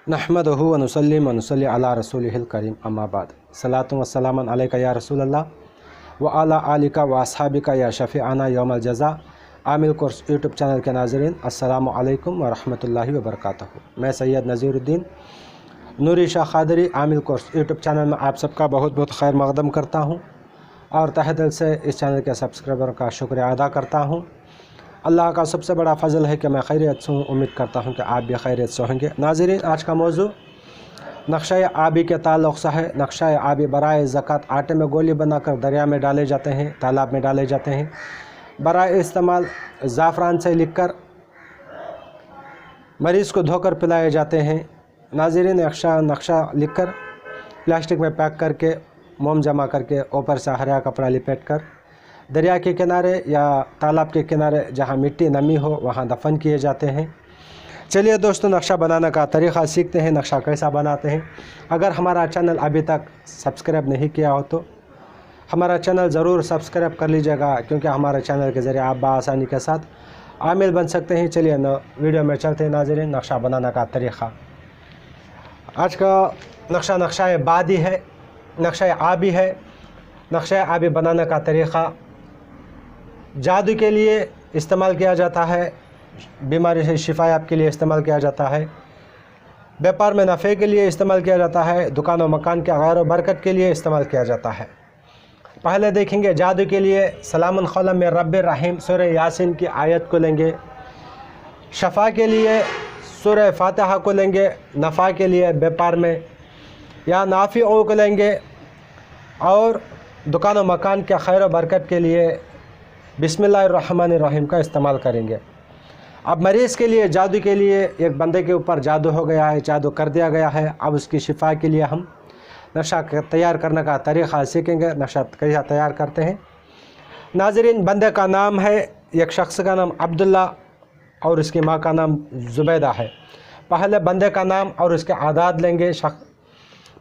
नहमदहु व नुसल्ली व नुसल्ली अला रसूलिहिल करीम अम्मा बाद सलातु व सलामन अलैका या रसूलल्लाह व अला आलिका व अस्हाबिका या शफ़ीआना यौमल जज़ा। आमिल कोर्स यूट्यूब चैनल के नाज़रीन अस्सलामु अलैकुम व रहमतुल्लाहि व बरकातहू। मैं सैयद नज़ीरुद्दीन नूरी शाह क़ादरी आमिल कोर्स यूट्यूब चैनल में आप सबका बहुत बहुत खैर मक़दम करता हूँ और तहे दिल से इस चैनल के सब्सक्राइबर का शुक्रिया अदा करता हूँ। अल्लाह का सबसे बड़ा फ़ज़ल है कि मैं खैरियत से हूँ। उम्मीद करता हूँ कि आप भी खैरियत से होंगे। नाज़रीन, आज का मौजू नक्शा आबी के ताल्लुक़ से है। नक्शा आबी बराए ज़कात आटे में गोली बनाकर दरिया में डाले जाते हैं, तालाब में डाले जाते हैं। बराए इस्तेमाल ज़ाफ़रान से लिखकर मरीज़ को धोकर पिलाए जाते हैं। नाज़रीन, नक्शा लिखकर प्लास्टिक में पैक करके मोम जमा करके ऊपर से हरा कपड़ा लिपेट कर दरिया के किनारे या तालाब के किनारे जहाँ मिट्टी नमी हो वहाँ दफन किए जाते हैं। चलिए दोस्तों, नक्शा बनाने का तरीक़ा सीखते हैं, नक्शा कैसा बनाते हैं। अगर हमारा चैनल अभी तक सब्सक्राइब नहीं किया हो तो हमारा चैनल ज़रूर सब्सक्राइब कर लीजिएगा, क्योंकि हमारे चैनल के ज़रिए आप बआसानी के साथ आमिल बन सकते हैं। चलिए वीडियो में चलते हैं। नाज़रीन, नक्शा बनाने का तरीक़ा। आज का नक्शा बादी है, नक्शा आबी है। नक्शा आबी बनाने का तरीक़ा जादू के लिए इस्तेमाल किया जाता है, बीमारी से शिफायाब के लिए इस्तेमाल किया जाता है, व्यापार में नफ़े के लिए इस्तेमाल किया जाता है, दुकान और मकान के गैर बरकत के लिए इस्तेमाल किया जाता है। पहले देखेंगे जादू के लिए सलामुन क़ौलन मिर रब्बिर रहीम सूरह यासीन की आयत को लेंगे। शफ़ा के लिए सूरह फातिहा को लेंगे। नफ़ा के लिए व्यापार में या नाफ़िओं को लेंगे। और दुकान और मकान के खैर और बरकत के लिए बिस्मिल्लाहिर्रहमानिर्रहीम का इस्तेमाल करेंगे। अब मरीज़ के लिए जादू के लिए एक बंदे के ऊपर जादू हो गया है, जादू कर दिया गया है। अब उसकी शिफा के लिए हम नक्शा तैयार करने का तरीक़ा सीखेंगे। नक्शा कैसा तैयार करते हैं। नाज़रीन, बंदे का नाम है, एक शख्स का नाम अब्दुल्ला और उसकी माँ का नाम ज़ुबैदा है। पहले बंदे का नाम और उसके आदाद लेंगे।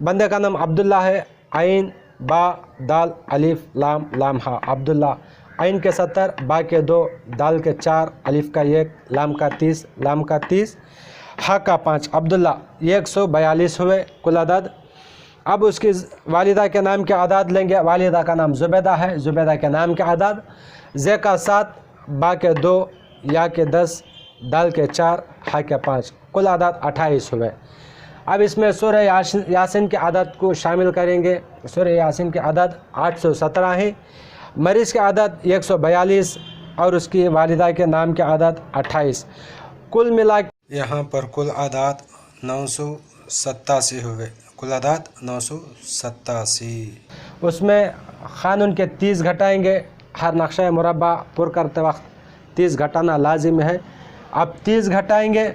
बंदे का नाम अब्दुल्ला है, आइन बा दाल अलिफ लाम लाम हा। अब्दुल्ला आइन के 70, बा के 2, दाल के 4, अलिफ का 1, लाम का 30, लाम का 30, हा का 5। अब्दुल्ला 142 हुए कुल अदद। अब उसकी वालिदा के नाम के आदाद लेंगे। वालिदा का नाम ज़ुबैदा है, ज़ुबैदा के नाम के आदाद जे का 7, बा के 2, या के 10, दाल के 4, हा के 5, कुल आदाद 28 हुए। अब इसमें सूरह यासीन के आदत को शामिल करेंगे। सूरह यासीन के आदत 817 हैं। मरीज़ के आदत 142 और उसकी वालिदा के नाम के आदत 28। कुल मिला यहाँ पर कुल आदात 987 हुए। कुल आदात 987। उसमें क़ानून के 30 घटाएंगे। हर नक्शा मुरब्बा पुर करते वक्त 30 घटाना लाजिम है। अब 30 घटाएंगे।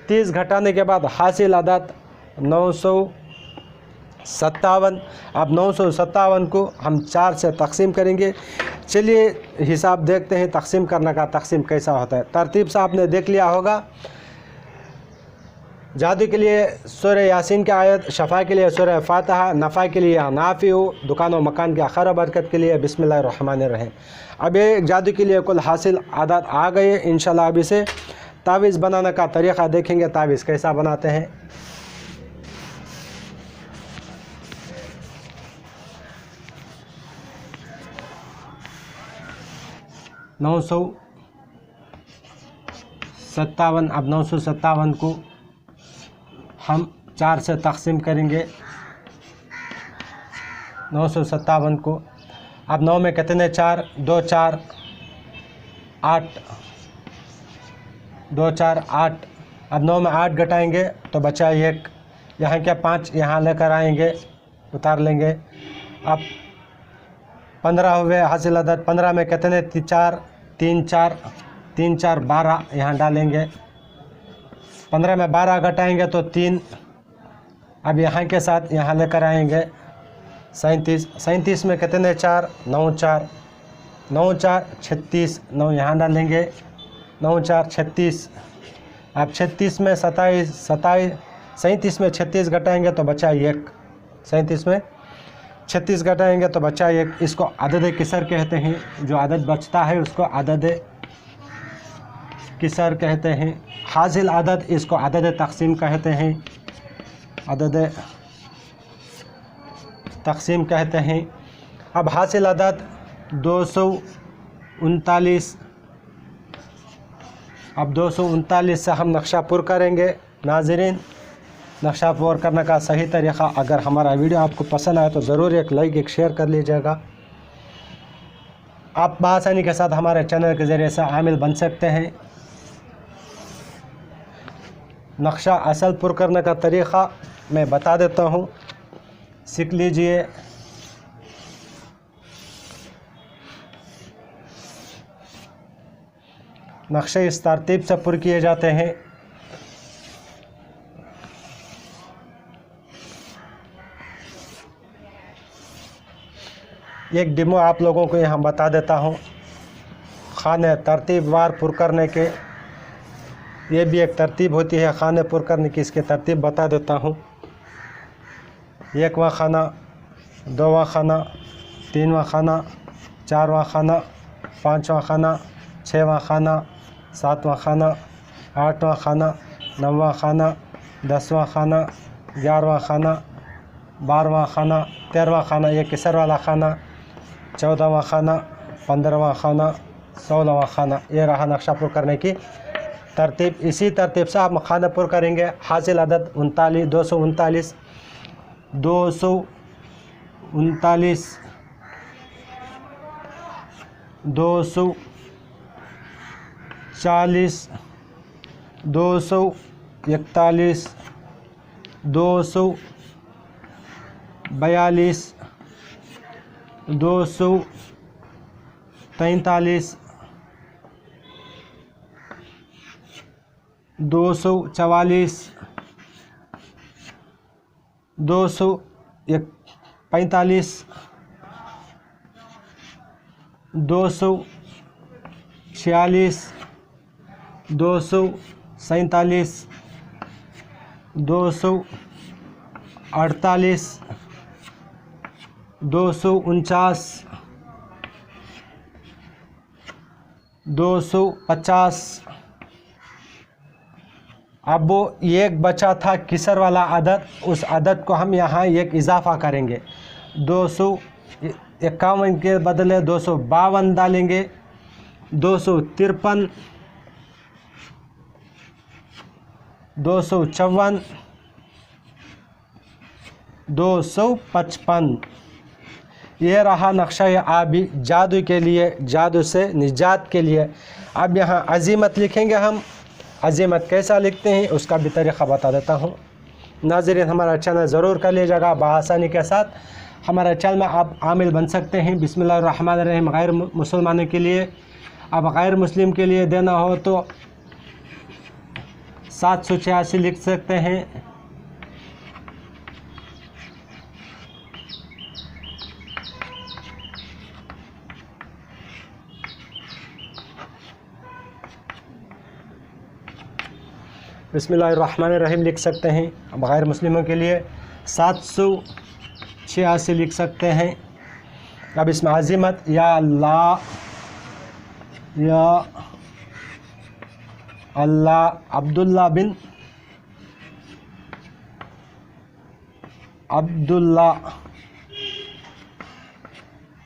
30 घटाने के बाद हासिल आदत 957। अब 957 को हम 4 से तकसीम करेंगे। चलिए हिसाब देखते हैं तकसीम करने का, तकसीम कैसा होता है। तरतीब से आपने देख लिया होगा। जादू के लिए सूरह यासीन की आयत, शफ़ा के लिए सूरह फातिहा, नफ़ा के लिए नाफ़िउ, दुकान और मकान के खैर बरकत के लिए बिस्मिल्लाहिर्रहमानिर्रहीम। अब ये जादू के लिए कुल हासिल आदत आ गए। इंशाल्लाह अब इसे तावीज़ बनाने का तरीक़ा देखेंगे, तावीज़ कैसा बनाते हैं। 957। अब 957 को हम 4 से तकसीम करेंगे। 957 को अब 9 में कितने 4, 2 4 8, 2 4 8। अब 9 में 8 घटाएंगे तो बचा 1। यहाँ क्या 5 यहाँ लेकर आएंगे, उतार लेंगे। अब 15 हुए हासिल अदद। 15 में कितने 4, 3 4, 3 4 12 यहाँ डालेंगे। 15 में 12 घटाएंगे तो 3। अब यहाँ के साथ यहाँ लेकर आएंगे 37। 37 में कितने 4, 9 4, 9 4 36, 9 यहाँ डालेंगे। 9 4 36। अब 36 में 27, 37 में 36 घटाएंगे तो बचा 1। 37 में 36 घटाएंगे तो बचा 1। इसको अदद किसर कहते हैं। जो अदद बचता है उसको अदद किसर कहते हैं। हासिल अदद इसको अदद तकसीम कहते हैं। अदद तक़सीम कहते हैं। अब हासिल अदद 239। अब 239 से हम नक्शा पुर करेंगे। नाज़रीन, नक्शा पुर करने का सही तरीक़ा, अगर हमारा वीडियो आपको पसंद आए तो ज़रूर एक लाइक एक शेयर कर लीजिएगा। आप बआसानी के साथ हमारे चैनल के ज़रिए से आमिल बन सकते हैं। नक्शा असल पुर करने का तरीक़ा मैं बता देता हूँ, सीख लीजिए। नक्शे इस तरतीब से पुर किए जाते हैं। एक डेमो आप लोगों को यहाँ बता देता हूँ। खाने तरतीबवार पुर करने के, ये भी एक तरतीब होती है खाने पुर करने की। इसके तरतीब बता देता हूँ। 1वां खाना, 2वां खाना, 3वां खाना, 4वां खाना, 5वां खाना, 6वां खाना, 7वां खाना, 8वां खाना, 9वां खाना, 10वां खाना, 11वां खाना, 12वां खाना, 13वां खाना, ये किसर वाला खाना, 14वां खाना, 15वां खाना, 16वां खाना। ये रहा नक्शा पुर करने की तरतीब। इसी तरतीब से आप खाना पुर करेंगे। हासिल अदद 239 239 240 241 242 243 244 245 246 247 248 249 250। अब वो एक बचा था किसर वाला अदद, उस अदद को हम यहाँ एक इजाफ़ा करेंगे। 251 के बदले 252 डालेंगे। 253 254 255। ये रहा नक्शा आबी जादू के लिए, जादू से निजात के लिए। अब यहाँ अज़ीमत लिखेंगे हम। अज़ीमत कैसा लिखते हैं उसका भी तरीक़ा बता देता हूँ। नाज़रीन, हमारा चैनल ज़रूर कर लीजिएगा। बआसानी के साथ हमारे चैनल में आप आमिल बन सकते हैं। बिस्मिल्लाहिर्रहमानिर्रहीम। गैर मुसलमानों के लिए, अब गैर मुस्लिम के लिए देना हो तो 786 लिख सकते हैं। बिस्मिल्लाहिर्रहमानिर्रहीम लिख सकते हैं। अब गैर मुस्लिमों के लिए 786 लिख सकते हैं। अब इसमें अज़ीमत या अल्लाह, या अल्लाह, अब्दुल्ला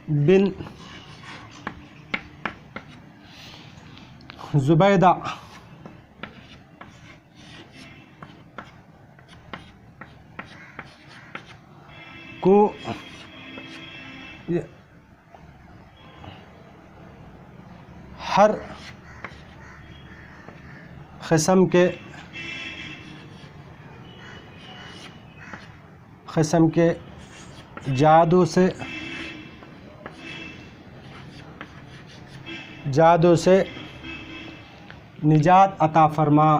बिन ज़ुबैदा, को हर किस्म के जादू से निजात अता फरमा,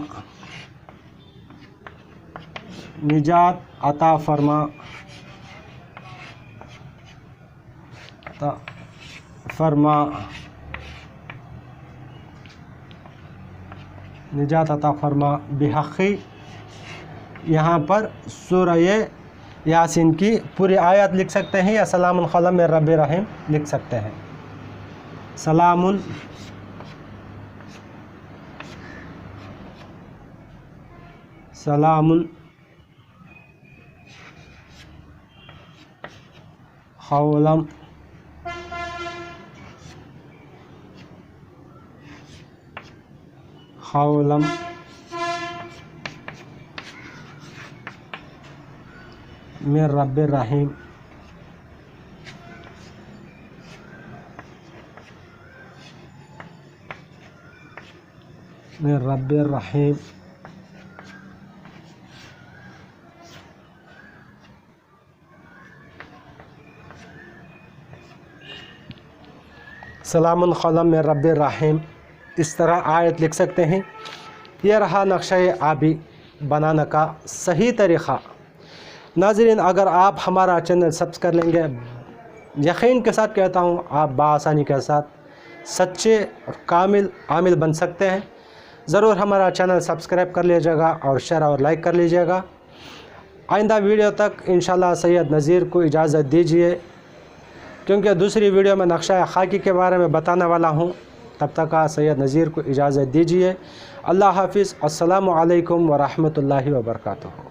निजात अता फरमा, निजात अता फरमा बिहक़ी। यहाँ पर सूरह यासीन की पूरी आयत लिख सकते हैं या सलामुन क़ौलन मिर रब्बिर रहीम लिख सकते हैं। सलामुन हौलम हौलम मिन रब्बिर रहीम मिन रब्बिर रहीम सलामुन क़ौलन मिन रब्बिर रहीम। इस तरह आयत लिख सकते हैं। यह रहा नक्शा आबी बनाने का सही तरीक़ा। नाज़रीन, अगर आप हमारा चैनल सब्सक्राइब कर लेंगे, यकीन के साथ कहता हूँ, आप बासानी के साथ सच्चे और कामिल आमिल बन सकते हैं। ज़रूर हमारा चैनल सब्सक्राइब कर लीजिएगा और शेयर और लाइक कर लीजिएगा। आइंदा वीडियो तक इंशाल्लाह सैयद नज़ीर को इजाज़त दीजिए, क्योंकि दूसरी वीडियो में नक्शा खाकी के बारे में बताने वाला हूँ। तब तक सैयद नज़ीर को इजाज़त दीजिए। अल्लाह हाफिज़। अस्सलामु अलैकुम व रहमतुल्लाहि व बरकातुहू।